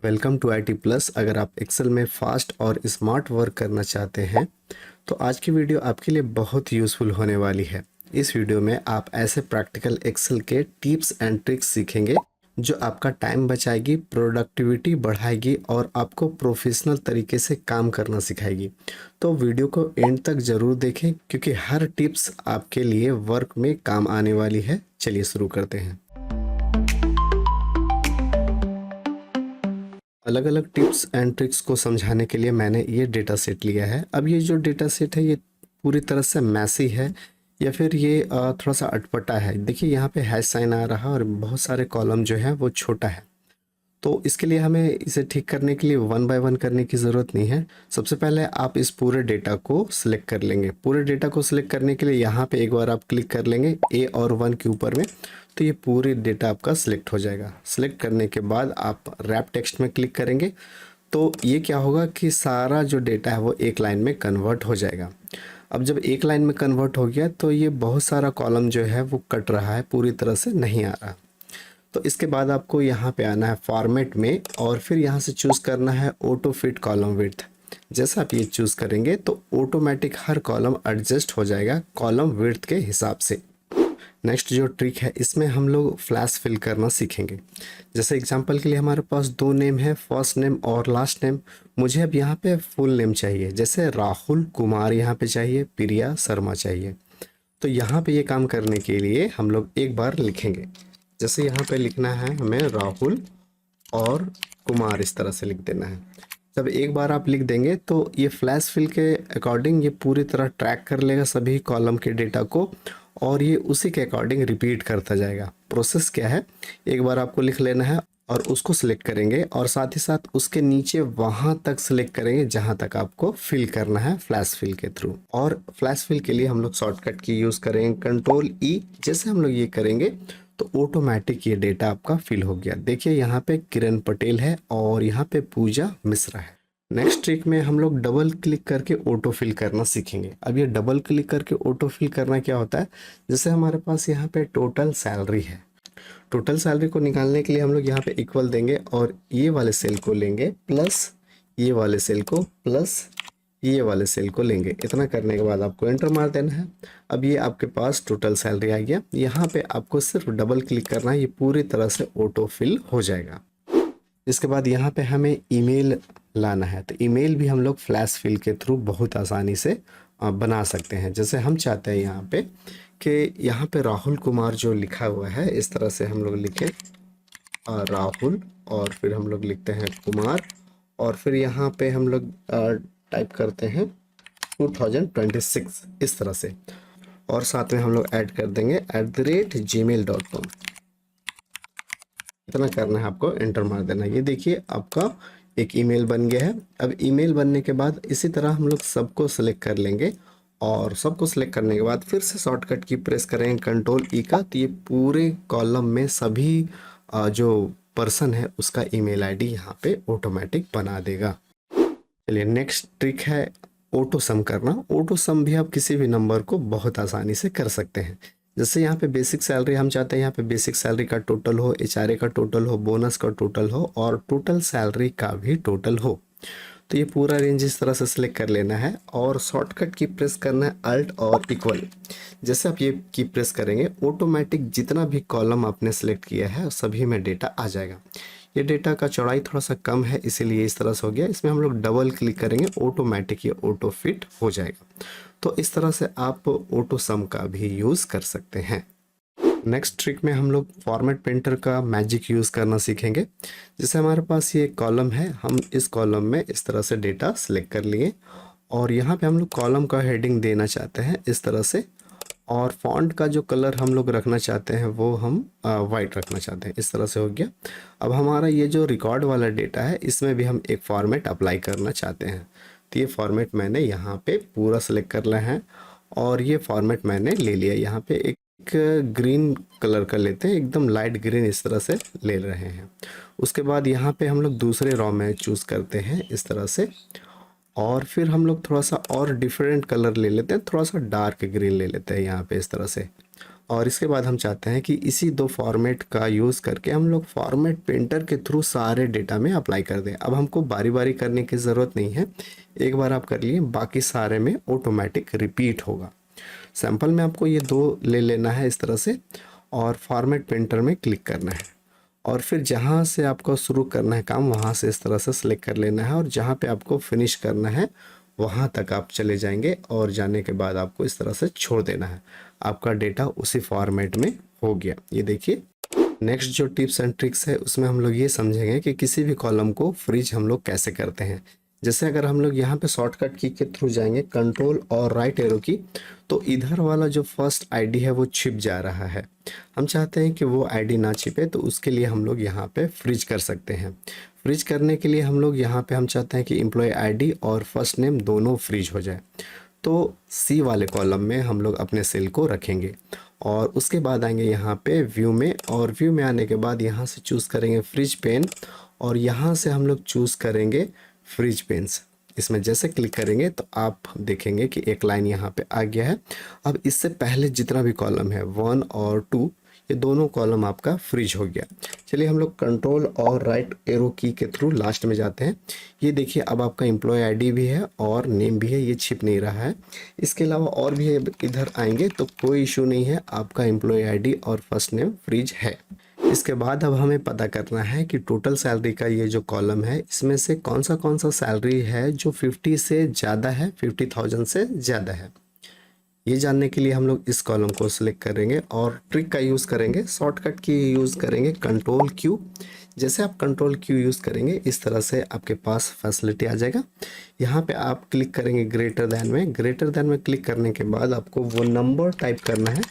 Welcome to I T plus. अगर आप Excel में फास्ट और स्मार्ट वर्क करना चाहते हैं तो आज की वीडियो आपके लिए बहुत यूज़फुल होने वाली है। इस वीडियो में आप ऐसे प्रैक्टिकल एक्सेल के टिप्स एंड ट्रिक्स सीखेंगे जो आपका टाइम बचाएगी, प्रोडक्टिविटी बढ़ाएगी और आपको प्रोफेशनल तरीके से काम करना सिखाएगी। तो वीडियो को एंड तक ज़रूर देखें क्योंकि हर टिप्स आपके लिए वर्क में काम आने वाली है। चलिए शुरू करते हैं। अलग अलग टिप्स एंड ट्रिक्स को समझाने के लिए मैंने ये डेटा सेट लिया है। अब ये जो डेटा सेट है ये पूरी तरह से मैसी है या फिर ये थोड़ा सा अटपटा है। देखिए यहाँ पे हैश साइन आ रहा है और बहुत सारे कॉलम जो है वो छोटा है। तो इसके लिए हमें इसे ठीक करने के लिए वन बाय वन करने की ज़रूरत नहीं है। सबसे पहले आप इस पूरे डेटा को सिलेक्ट कर लेंगे। पूरे डेटा को सिलेक्ट करने के लिए यहाँ पे एक बार आप क्लिक कर लेंगे ए और 1 के ऊपर में, तो ये पूरी डेटा आपका सिलेक्ट हो जाएगा। सिलेक्ट करने के बाद आप रैप टेक्स्ट में क्लिक करेंगे तो ये क्या होगा कि सारा जो डेटा है वो एक लाइन में कन्वर्ट हो जाएगा। अब जब एक लाइन में कन्वर्ट हो गया तो ये बहुत सारा कॉलम जो है वो कट रहा है, पूरी तरह से नहीं आ रहा। तो इसके बाद आपको यहाँ पे आना है फॉर्मेट में और फिर यहाँ से चूज़ करना है ऑटो फिट कॉलम विड्थ। जैसा आप ये चूज़ करेंगे तो ऑटोमेटिक हर कॉलम एडजस्ट हो जाएगा कॉलम विड्थ के हिसाब से। नेक्स्ट जो ट्रिक है इसमें हम लोग फ्लैश फिल करना सीखेंगे। जैसे एग्जांपल के लिए हमारे पास दो नेम है, फर्स्ट नेम और लास्ट नेम। मुझे अब यहाँ पे फुल नेम चाहिए, जैसे राहुल कुमार यहाँ पे चाहिए, प्रिया शर्मा चाहिए। तो यहाँ पे ये काम करने के लिए हम लोग एक बार लिखेंगे। जैसे यहाँ पे लिखना है हमें राहुल और कुमार, इस तरह से लिख देना है। जब एक बार आप लिख देंगे तो ये फ्लैश फिल के अकॉर्डिंग ये पूरी तरह ट्रैक कर लेगा सभी कॉलम के डेटा को और ये उसी के अकॉर्डिंग रिपीट करता जाएगा। प्रोसेस क्या है, एक बार आपको लिख लेना है और उसको सिलेक्ट करेंगे और साथ ही साथ उसके नीचे वहाँ तक सिलेक्ट करेंगे जहाँ तक आपको फिल करना है फ्लैश फिल के थ्रू। और फ्लैश फिल के लिए हम लोग शॉर्टकट की यूज़ करेंगे कंट्रोल ई। जैसे हम लोग ये करेंगे तो ऑटोमेटिक ये डेटा आपका फिल हो गया। देखिए यहाँ पे किरण पटेल है और यहाँ पे पूजा मिश्रा है। नेक्स्ट ट्रिक में हम लोग डबल क्लिक करके ऑटो फिल करना सीखेंगे। अब ये डबल क्लिक करके ऑटो फिल करना क्या होता है, जैसे हमारे पास यहाँ पे टोटल सैलरी है। टोटल सैलरी को निकालने के लिए हम लोग यहाँ पे इक्वल देंगे और ये वाले सेल को लेंगे प्लस ये वाले सेल को प्लस ये वाले सेल को लेंगे। इतना करने के बाद आपको एंटर मार देना है। अब ये आपके पास टोटल सैलरी आ गया। यहाँ पे आपको सिर्फ डबल क्लिक करना है, ये पूरी तरह से ऑटो फिल हो जाएगा। इसके बाद यहाँ पे हमें ईमेल लाना है, तो ईमेल भी हम लोग फ्लैश फिल के थ्रू बहुत आसानी से बना सकते हैं। जैसे हम चाहते हैं यहाँ पे कि यहाँ पे राहुल कुमार जो लिखा हुआ है इस तरह से हम लोग लिखें राहुल और फिर हम लोग लिखते हैं कुमार और फिर यहाँ पे हम लोग टाइप करते हैं 2026 इस तरह से और साथ में हम लोग ऐड कर देंगे @gmail.com। इतना करना है, आपको एंटर मार देना है। ये देखिए आपका एक ईमेल बन गया है। अब ईमेल बनने के बाद इसी तरह हम लोग सबको सेलेक्ट कर लेंगे और सबको सेलेक्ट करने के बाद फिर से शॉर्टकट की प्रेस करेंगे कंट्रोल ई का, तो ये पूरे कॉलम में सभी जो पर्सन है उसका ईमेल आईडी यहाँ पे ऑटोमेटिक बना देगा। चलिए नेक्स्ट ट्रिक है ऑटो सम करना। ऑटो सम भी आप किसी भी नंबर को बहुत आसानी से कर सकते हैं। जैसे यहाँ पे बेसिक सैलरी हम चाहते हैं यहाँ पे बेसिक सैलरी का टोटल हो, एचआरए का टोटल हो, बोनस का टोटल हो और टोटल सैलरी का भी टोटल हो। तो ये पूरा रेंज इस तरह से सिलेक्ट कर लेना है और शॉर्टकट की प्रेस करना है अल्ट और इक्वल। जैसे आप ये की प्रेस करेंगे ऑटोमेटिक जितना भी कॉलम आपने सेलेक्ट किया है सभी में डेटा आ जाएगा। ये डेटा का चौड़ाई थोड़ा सा कम है इसीलिए इस तरह से हो गया। इसमें हम लोग डबल क्लिक करेंगे ऑटोमेटिक ये ऑटो फिट हो जाएगा। तो इस तरह से आप ऑटो सम का भी यूज़ कर सकते हैं। नेक्स्ट ट्रिक में हम लोग फॉर्मेट पेंटर का मैजिक यूज़ करना सीखेंगे। जैसे हमारे पास ये कॉलम है, हम इस कॉलम में इस तरह से डेटा सेलेक्ट कर लिए और यहाँ पे हम लोग कॉलम का हेडिंग देना चाहते हैं इस तरह से और फॉन्ट का जो कलर हम लोग रखना चाहते हैं वो हम वाइट रखना चाहते हैं। इस तरह से हो गया। अब हमारा ये जो रिकॉर्ड वाला डेटा है इसमें भी हम एक फॉर्मेट अप्लाई करना चाहते हैं। तो ये फॉर्मेट मैंने यहाँ पे पूरा सेलेक्ट कर लिया है और ये फॉर्मेट मैंने ले लिया। यहाँ पे एक ग्रीन कलर का लेते हैं, एकदम लाइट ग्रीन इस तरह से ले रहे हैं। उसके बाद यहाँ पे हम लोग दूसरे रॉ में चूज़ करते हैं इस तरह से और फिर हम लोग थोड़ा सा और डिफरेंट कलर ले लेते हैं, थोड़ा सा डार्क ग्रीन ले लेते हैं यहाँ पे इस तरह से और इसके बाद हम चाहते हैं कि इसी दो फॉर्मेट का यूज़ करके हम लोग फॉर्मेट पेंटर के थ्रू सारे डेटा में अप्लाई कर दें। अब हमको बारी बारी करने की ज़रूरत नहीं है, एक बार आप कर लिए बाकी सारे में ऑटोमेटिक रिपीट होगा। सैंपल में आपको ये दो ले लेना है इस तरह से और फॉर्मेट पेंटर में क्लिक करना है और फिर जहाँ से आपको शुरू करना है काम वहाँ से इस तरह से सिलेक्ट कर लेना है और जहाँ पे आपको फिनिश करना है वहाँ तक आप चले जाएंगे और जाने के बाद आपको इस तरह से छोड़ देना है। आपका डेटा उसी फॉर्मेट में हो गया। ये देखिए, नेक्स्ट जो टिप्स एंड ट्रिक्स है उसमें हम लोग ये समझेंगे कि किसी भी कॉलम को फ्रीज हम लोग कैसे करते हैं। जैसे अगर हम लोग यहाँ पे शॉर्टकट की के थ्रू जाएंगे कंट्रोल और राइट एरो की, तो इधर वाला जो फर्स्ट आईडी है वो छिप जा रहा है। हम चाहते हैं कि वो आईडी ना छिपे, तो उसके लिए हम लोग यहाँ पे फ्रीज कर सकते हैं। फ्रीज करने के लिए हम लोग यहाँ पे हम चाहते हैं कि एम्प्लॉय आईडी और फर्स्ट नेम दोनों फ्रीज हो जाए। तो सी वाले कॉलम में हम लोग अपने सेल को रखेंगे और उसके बाद आएंगे यहाँ पे व्यू में, और व्यू में आने के बाद यहाँ से चूज़ करेंगे फ्रिज पेन और यहाँ से हम लोग चूज़ करेंगे फ्रिज पेन्स। इसमें जैसे क्लिक करेंगे तो आप देखेंगे कि एक लाइन यहाँ पे आ गया है। अब इससे पहले जितना भी कॉलम है 1 और 2, ये दोनों कॉलम आपका फ्रीज हो गया। चलिए हम लोग कंट्रोल और राइट एरो की के थ्रू लास्ट में जाते हैं। ये देखिए, अब आपका एम्प्लॉय आईडी भी है और नेम भी है, ये छिप नहीं रहा है। इसके अलावा और भी इधर आएंगे तो कोई इशू नहीं है, आपका एम्प्लॉय आईडी और फर्स्ट नेम फ्रीज है। इसके बाद अब हमें पता करना है कि टोटल सैलरी का ये जो कॉलम है इसमें से कौन सा सैलरी है जो 50 से ज़्यादा है, 50,000 से ज़्यादा है। ये जानने के लिए हम लोग इस कॉलम को सिलेक्ट करेंगे और ट्रिक का यूज़ करेंगे, शॉर्टकट की यूज़ करेंगे कंट्रोल क्यू। जैसे आप कंट्रोल क्यू यूज़ करेंगे इस तरह से आपके पास फैसिलिटी आ जाएगा। यहाँ पे आप क्लिक करेंगे ग्रेटर दैन में, ग्रेटर दैन में क्लिक करने के बाद आपको वो नंबर टाइप करना है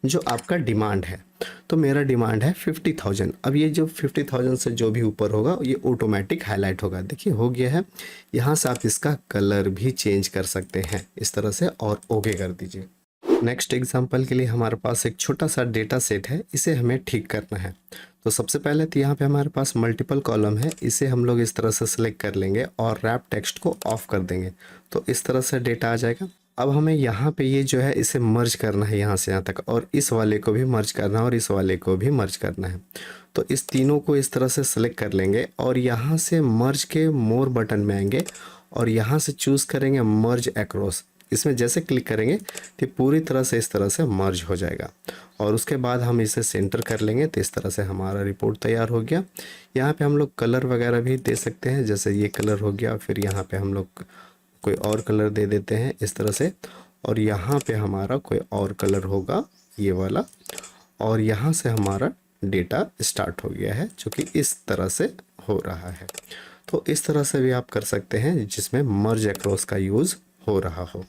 जो आपका डिमांड है। तो मेरा डिमांड है 50,000। अब ये जो 50,000 से जो भी ऊपर होगा ये ऑटोमेटिक हाईलाइट होगा। देखिए हो गया है। यहाँ से आप इसका कलर भी चेंज कर सकते हैं इस तरह से और ओके कर दीजिए। नेक्स्ट एग्जांपल के लिए हमारे पास एक छोटा सा डेटा सेट है, इसे हमें ठीक करना है। तो सबसे पहले तो यहाँ पे हमारे पास मल्टीपल कॉलम है, इसे हम लोग इस तरह से सिलेक्ट कर लेंगे और रैप टेक्स्ट को ऑफ कर देंगे तो इस तरह से डेटा आ जाएगा। अब हमें यहाँ पे ये जो है इसे मर्ज करना है यहाँ से यहाँ तक, और इस वाले को भी मर्ज करना है और इस वाले को भी मर्ज करना है। तो इस तीनों को इस तरह से सिलेक्ट कर लेंगे और यहाँ से मर्ज के मोर बटन में आएंगे और यहाँ से चूज़ करेंगे मर्ज अक्रॉस। इसमें जैसे क्लिक करेंगे तो पूरी तरह से इस तरह से मर्ज हो जाएगा और उसके बाद हम इसे सेंटर कर लेंगे तो इस तरह से हमारा रिपोर्ट तैयार हो गया। यहाँ पे हम लोग कलर वगैरह भी दे सकते हैं, जैसे ये कलर हो गया, फिर यहाँ पे हम लोग कोई और कलर दे देते हैं इस तरह से, और यहाँ पे हमारा कोई और कलर होगा ये वाला, और यहाँ से हमारा डेटा स्टार्ट हो गया है जो कि इस तरह से हो रहा है। तो इस तरह से भी आप कर सकते हैं जिसमें मर्ज अक्रॉस का यूज़ हो रहा हो।